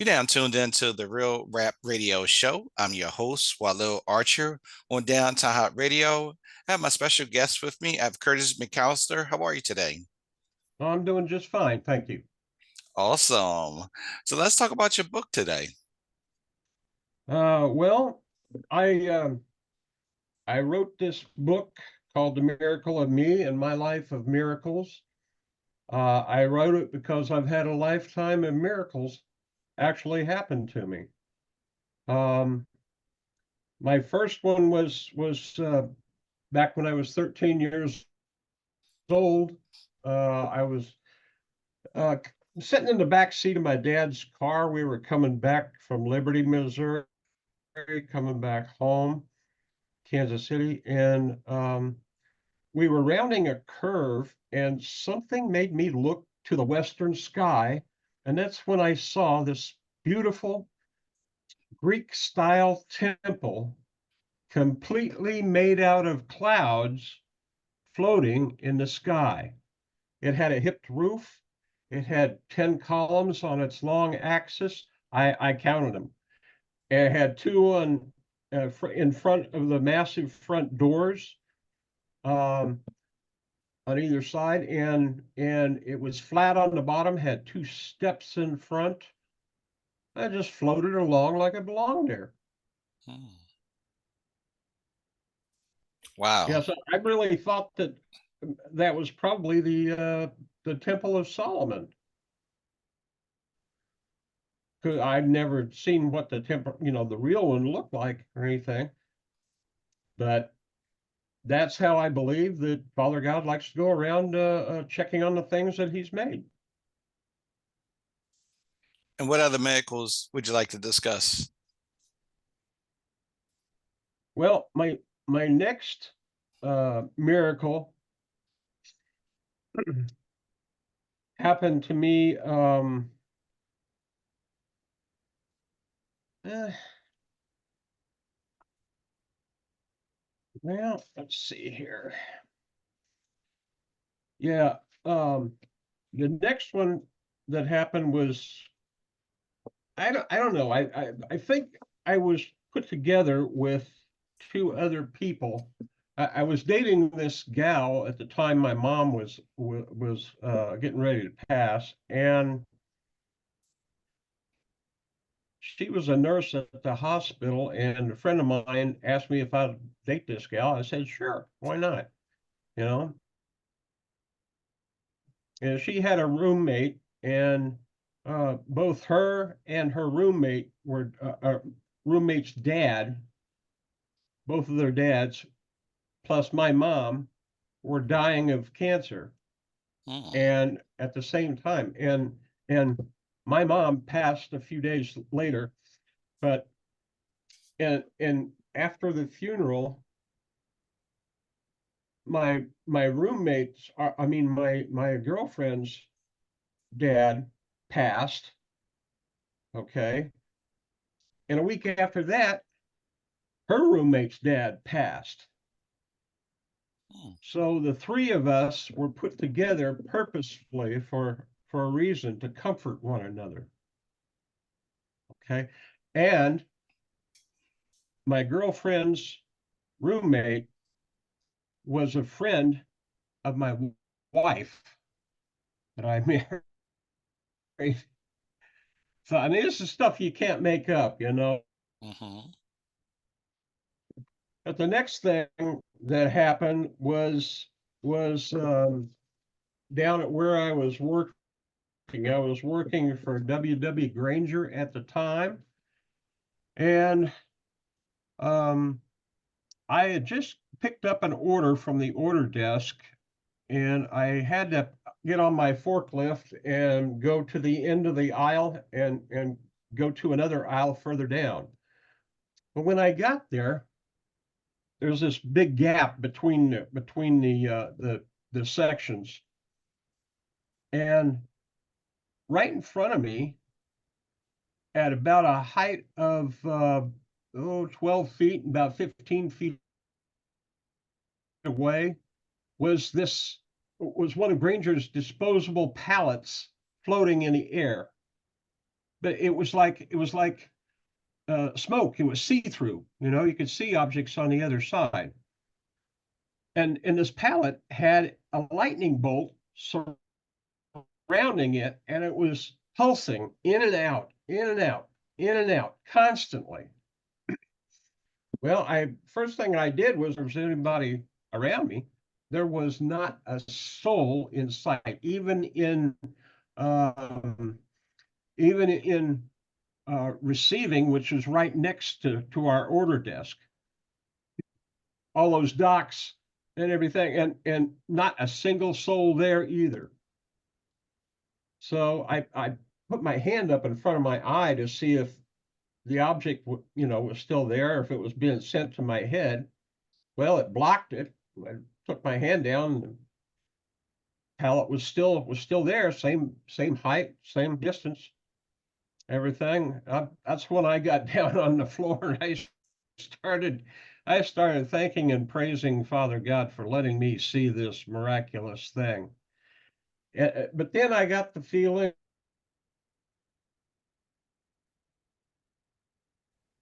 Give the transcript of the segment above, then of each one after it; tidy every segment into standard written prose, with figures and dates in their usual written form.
You now tuned into the Real Rap Radio Show. I'm your host, Walil Archer on Downtown Hot Radio. I have my special guest with me. I have Curtis McCalister. How are you today? I'm doing just fine, thank you. Awesome. So let's talk about your book today. Well, I wrote this book called The Miracle of Me and My Life of Miracles. I wrote it because I've had a lifetime of miracles actually happen to me. Um, my first one was back when I was 13 years old. I was uh, sitting in the back seat of my dad's car. We were coming back from Liberty, Missouri, coming back home. Kansas City, and we were rounding a curve, and something made me look to the western sky, and that's when I saw this beautiful Greek-style temple, completely made out of clouds, floating in the sky. It had a hipped roof. It had 10 columns on its long axis. I counted them. It had two in front of the massive front doors, um, on either side, and it was flat on the bottom, had two steps in front. I just floated along like I belonged there. Hmm. Wow. Yes, I really thought that that was probably the Temple of Solomon, because I'd never seen what the temple, the real one looked like or anything. But that's how I believe that Father God likes to go around checking on the things that He's made. And what other miracles would you like to discuss? Well, my next miracle happened to me. Eh, well, let's see here. Yeah, the next one that happened was I don't know. I think I was put together with two other people. I was dating this gal at the time. My mom was getting ready to pass, and she was a nurse at the hospital. And a friend of mine asked me if I'd date this gal. I said, sure, why not? You know, and she had a roommate, and both her and her roommate were roommate's dad, both of their dads, plus my mom, were dying of cancer, Hmm. and at the same time, and my mom passed a few days later, but and after the funeral, my roommates, I mean my girlfriend's dad passed. Okay, and a week after that, her roommate's dad passed. Hmm. So the three of us were put together purposefully for a reason to comfort one another. Okay. And my girlfriend's roommate was a friend of my wife that I married. So I mean, this is stuff you can't make up. Hmm. But the next thing that happened was down at where I was working. I was working for W.W. Granger at the time, and um, I had just picked up an order from the order desk, and I had to get on my forklift and go to the end of the aisle and go to another aisle further down. But when I got there, there's this big gap between the sections, and right in front of me, at about a height of 12 feet, about 15 feet away, was one of Granger's disposable pallets floating in the air. but it was like smoke. It was see-through. You could see objects on the other side. And this pallet had a lightning bolt surrounding it, and it was pulsing in and out, in and out, in and out, constantly. Well, first thing I did was, if there was anybody around me, there was not a soul in sight, even in receiving, which is right next to our order desk. All those docks and everything, and not a single soul there either. So I put my hand up in front of my eye to see if the object was still there, if it was being sent to my head. Well, it blocked it. I took my hand down, and the pallet was still there, same height, same distance, everything. That's when I got down on the floor and I started thanking and praising Father God for letting me see this miraculous thing. But then I got the feeling,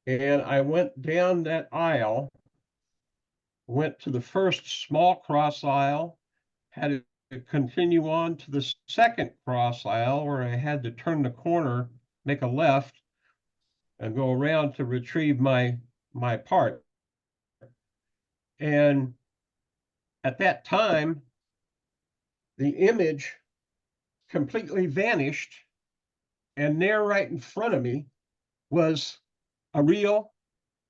and I went down that aisle, went to the first small cross aisle, had to continue on to the second cross aisle where I had to turn the corner, make a left, and go around to retrieve my part. And at that time, the image completely vanished, and there right in front of me was a real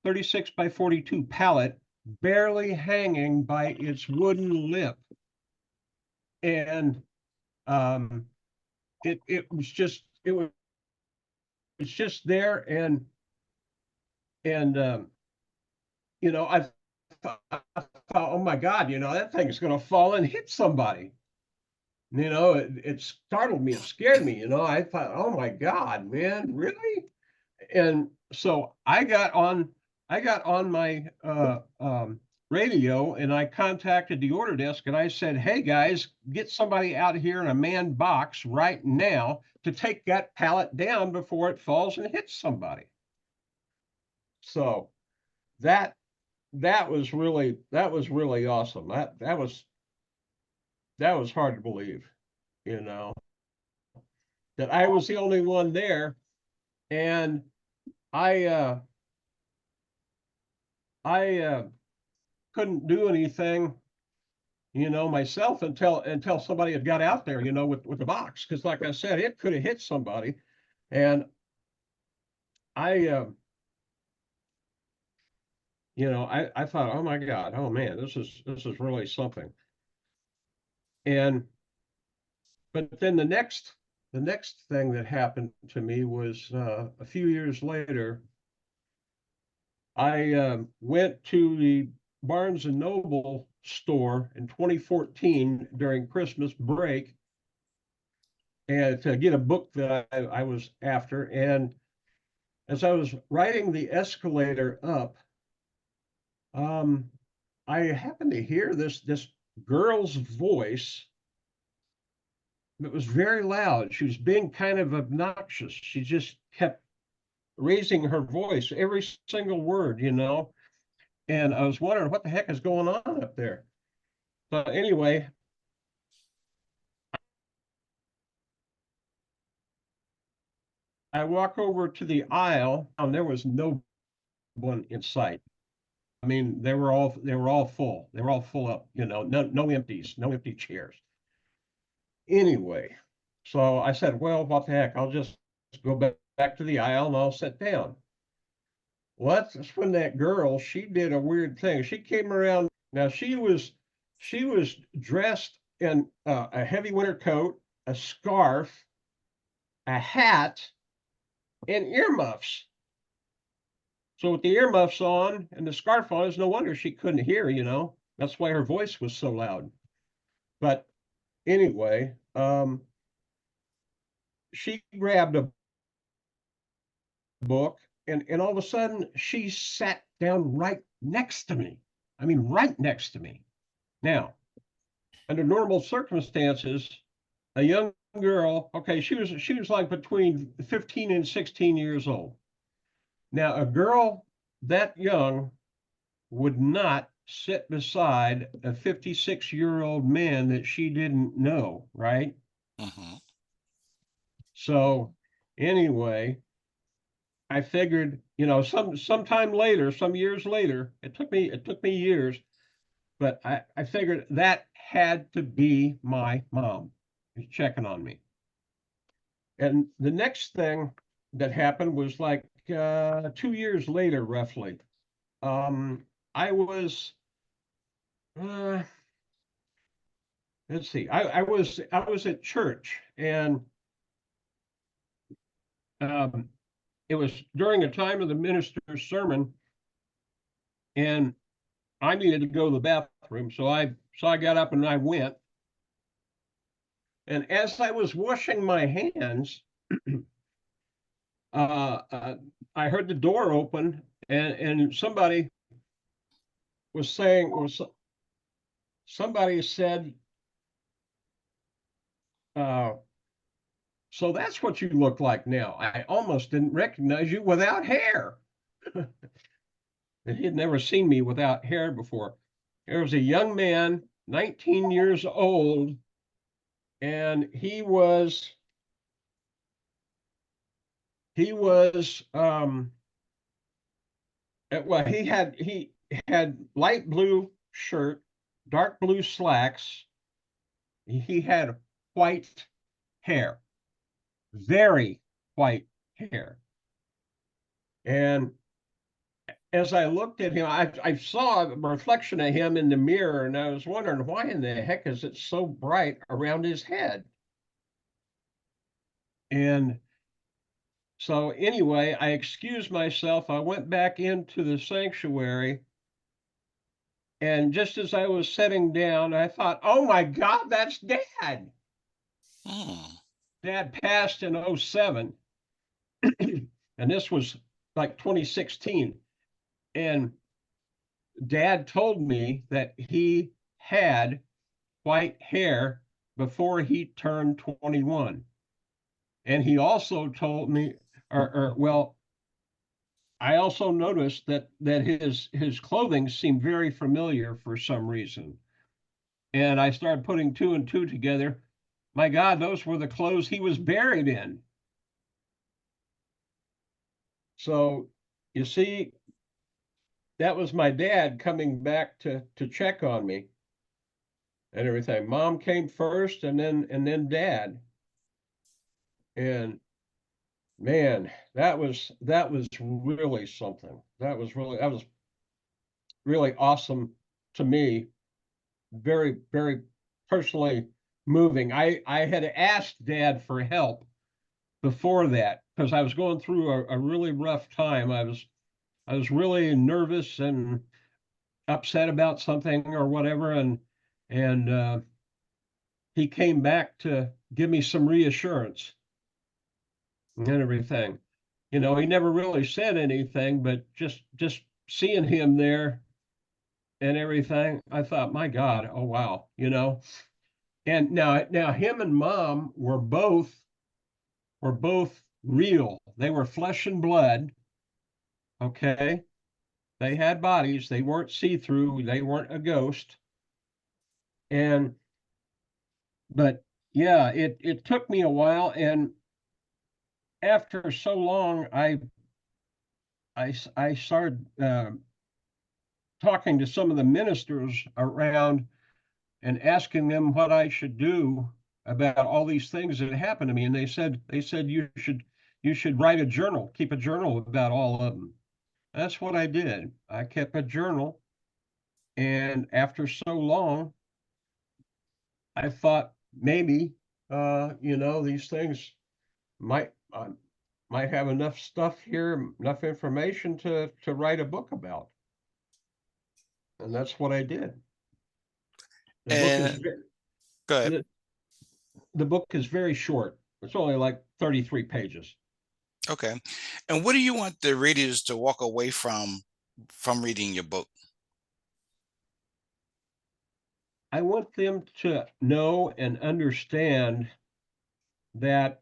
36 by 42 pallet, barely hanging by its wooden lip. And it was just there, and I thought, oh my God, that thing's going to fall and hit somebody. It startled me, it scared me. I thought, oh my God, man, really? And so I got on my radio, and I contacted the order desk, and I said, hey guys, get somebody out here in a manned box right now to take that pallet down before it falls and hits somebody. So that was really awesome. That was hard to believe, that I was the only one there. And I couldn't do anything, myself until somebody had got out there, with the box, because like I said, it could have hit somebody. And I I thought, oh my God, oh man, this is really something. But then the next thing that happened to me was, a few years later, I went to the Barnes and Noble store in 2014 during Christmas break, and to get a book that I was after. And as I was riding the escalator up, I happened to hear this girl's voice. It was very loud. She was being kind of obnoxious. She just kept raising her voice, every single word, and I was wondering what the heck is going on up there. So anyway, I walk over to the aisle, and there was no one in sight. I mean, they were all full. They were all full up, no empties, no empty chairs. Anyway, so I said, well, what the heck? I'll just go back to the aisle and I'll sit down. Well, that's when that girl, she did a weird thing. She came around. Now she was dressed in a heavy winter coat, a scarf, a hat, and earmuffs. So with the earmuffs on and the scarf on, it's no wonder she couldn't hear, That's why her voice was so loud. But anyway, she grabbed a book, and all of a sudden she sat down right next to me. I mean, right next to me. Now, under normal circumstances, a young girl. Okay, she was like between 15 and 16 years old. Now, a girl that young would not sit beside a 56-year-old man that she didn't know, right? Hmm. So anyway, I figured, sometime later, some years later, it took me years, but I figured that had to be my mom checking on me. And the next thing that happened was like 2 years later, roughly. I was uh, let's see, I was at church, and um, it was during a time of the minister's sermon, and I needed to go to the bathroom, so I got up and I went. And as I was washing my hands, uh, uh, I heard the door open, and was saying, was somebody said, uh, "So that's what you look like now. I almost didn't recognize you without hair." And he had never seen me without hair before. There was a young man, 19 years old, and he was well, he had light blue shirt, dark blue slacks. He had white hair, very white hair. And as I looked at him, I saw a reflection of him in the mirror, and I was wondering, why in the heck is it so bright around his head? And so anyway, I excused myself. I went back into the sanctuary, and just as I was sitting down, I thought, "Oh my God, that's Dad." Hmm. Dad passed in '07, and this was like 2016. And Dad told me that he had white hair before he turned 21. And he also told me, well, I also noticed that his clothing seemed very familiar for some reason. And I started putting two and two together. My God, those were the clothes he was buried in. So you see, that was my dad coming back to check on me and everything. Mom came first, and then Dad. And man, that was really something. That was really awesome to me. Very, very personally moving. I had asked Dad for help before that because I was going through a really rough time. I was really nervous and upset about something or whatever, and he came back to give me some reassurance and everything. He never really said anything, but just seeing him there and everything, I thought, my God, oh wow. And now him and Mom were both real. They were flesh and blood. Okay, they had bodies. They weren't see-through. They weren't a ghost. And but yeah, it took me a while, and after so long, I started talking to some of the ministers around and asking them what I should do about all these things that happened to me. And they said you should write a journal, keep a journal about all of them. That's what I did. I kept a journal, and after so long, I thought maybe these things might have enough stuff here, enough information to write a book about, and that's what I did. The book is And go ahead. the, the book is very short. It's only like 33 pages. Okay. And what do you want the readers to walk away from reading your book? I want them to know and understand that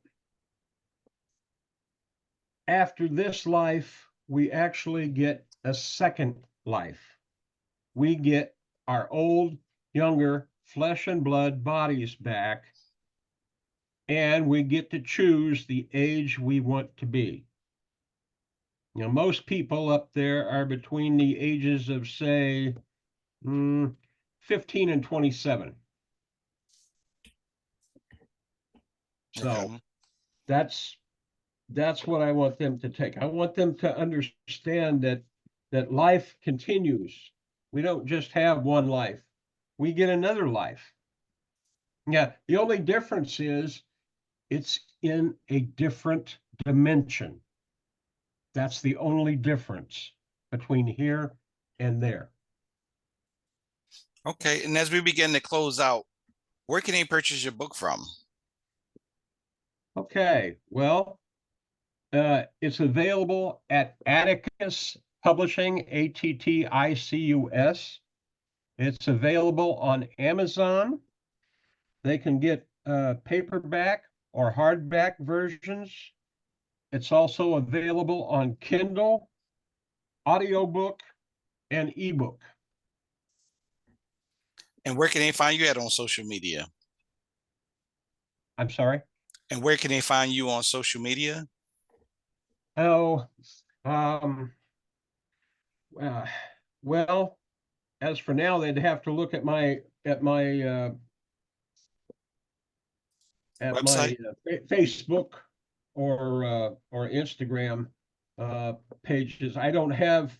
after this life, we actually get a second life. We get our old, younger, flesh and blood bodies back, and we get to choose the age we want to be. You know, most people up there are between the ages of, say, 15 and 27. So Okay. that's what I want them to take. I want them to understand that life continues. We don't just have one life. We get another life. Yeah, the only difference is it's in a different dimension. That's the only difference between here and there. Okay. And as we begin to close out, where can they purchase your book from? Okay, well, it's available at Atticus Publishing, Atticus. It's available on Amazon. They can get paperback or hardback versions. It's also available on Kindle, audiobook, and ebook. And where can they find you at on social media? I'm sorry. And where can they find you on social media? Oh, um, uh, well, as for now, they'd have to look at my Website? Facebook or Instagram pages. I don't have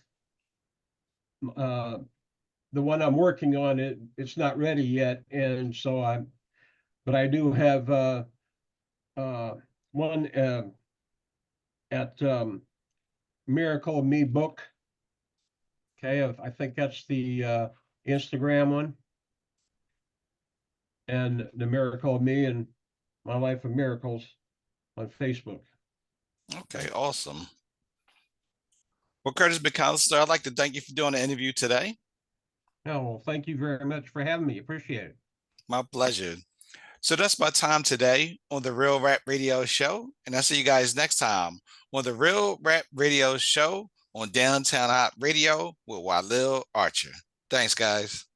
uh, the one I'm working on. It's not ready yet, and so but I do have one at Miracle of Me Book. Okay, I think that's the Instagram one, and the Miracle of Me and My Life of Miracles on Facebook. Okay, awesome. Well, Curtis McCalister, I'd like to thank you for doing the interview today. Oh, well, thank you very much for having me. Appreciate it. My pleasure. So that's my time today on the Real Rap Radio Show. And I'll see you guys next time on the Real Rap Radio Show on Downtown Hot Radio with Walil Archer. Thanks, guys.